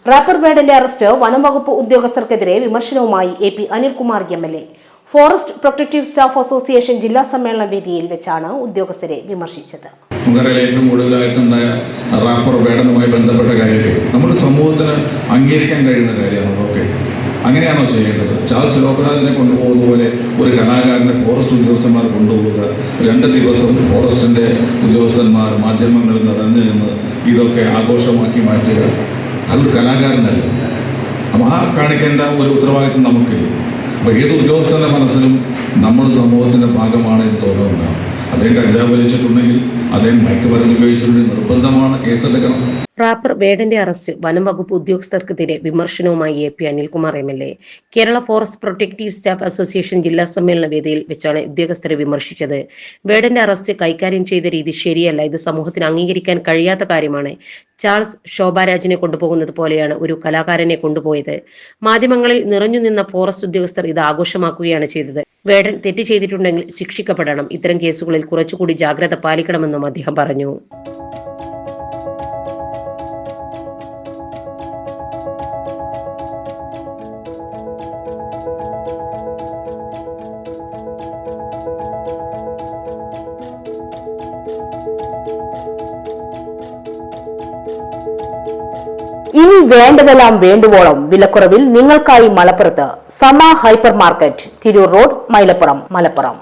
Wrapper വേടന്റെ arrest വനംവകുപ്പ് ഉദ്യോഗസ്ഥർക്കെതിരെ വിമർശനവുമായി AP Anilkumar MLA. Forest protective staff association ജില്ലാ സമ്മേളന വേദിയിൽ വെച്ചാണ് ഉദ്യോഗസ്ഥരെ വിമർശിച്ചത്. ഏറ്റവും കൂടുതലായിട്ടുണ്ടായ റാപ്പർ വേടനുമായി ബന്ധപ്പെട്ട കാര്യത്തിൽ നമ്മുടെ സമൂഹത്തിന് അംഗീകരിക്കാൻ കഴിയുന്ന കാര്യമാണ്. അതൊക്കെ അങ്ങനെയാണോ ചെയ്യേണ്ടത്? ചാൾസ് ലോകരാജിനെ കൊണ്ടുപോകുന്ന പോലെ ഒരു കലാകാരനെ ഫോറസ്റ്റ് ഉദ്യോഗസ്ഥന്മാർ കൊണ്ടുപോവുക, 2 ദിവസം ഫോറസ്റ്റിൻ്റെ ഉദ്യോഗസ്ഥന്മാർ മാധ്യമങ്ങളിൽ നിറഞ്ഞു നിന്ന് ഇതൊക്കെ ആഘോഷമാക്കി മാറ്റുക, അതൊരു കലാകാരനല്ല. അപ്പം ആ കാണിക്കേണ്ട ഒരു ഉത്തരവാദിത്വം നമുക്കില്ല. അപ്പോൾ ഏത് ഉദ്യോഗസ്ഥൻ്റെ മനസ്സിലും നമ്മൾ സമൂഹത്തിൻ്റെ ഭാഗമാണ് എന്ന് തോന്നുന്നുണ്ടാകും. അദ്ദേഹം കഞ്ചാവ് വലിച്ചിട്ടുണ്ടെങ്കിൽ അദ്ദേഹം മയക്കുമരുന്ന് ഉപയോഗിച്ചിട്ടുണ്ടെങ്കിൽ നിർബന്ധമാണ് കേസെടുക്കണം. റാപ്പർ വേടന്റെ അറസ്റ്റ് വനംവകുപ്പ് ഉദ്യോഗസ്ഥർക്കെതിരെ വിമർശനവുമായി AP Anilkumar MLA. Kerala forest protective staff association ജില്ലാ സമ്മേളന വേദിയിൽ വെച്ചാണ് ഉദ്യോഗസ്ഥരെ വിമർശിച്ചത്. വേടന്റെ അറസ്റ്റ് കൈകാര്യം ചെയ്ത രീതി ശരിയല്ല. ഇത് സമൂഹത്തിന് അംഗീകരിക്കാൻ കഴിയാത്ത കാര്യമാണ്. ചാൾസ് ശോഭാരാജിനെ കൊണ്ടുപോകുന്നത് പോലെയാണ് ഒരു കലാകാരനെ കൊണ്ടുപോയത്. മാധ്യമങ്ങളിൽ നിറഞ്ഞു നിന്ന ഫോറസ്റ്റ് ഉദ്യോഗസ്ഥർ ഇത് ആഘോഷമാക്കുകയാണ് ചെയ്തത്. വേടൻ തെറ്റ് ചെയ്തിട്ടുണ്ടെങ്കിൽ ശിക്ഷിക്കപ്പെടണം. ഇത്തരം കേസുകളിൽ കുറച്ചുകൂടി ജാഗ്രത പാലിക്കണമെന്നും അദ്ദേഹം പറഞ്ഞു. ഇനി വേണ്ടതെല്ലാം വേണ്ടുവോളം വിലക്കുറവിൽ നിങ്ങൾക്കായി മലപ്പുറത്ത് സമ hyper market, Tirur road, Mylapuram, Malappuram.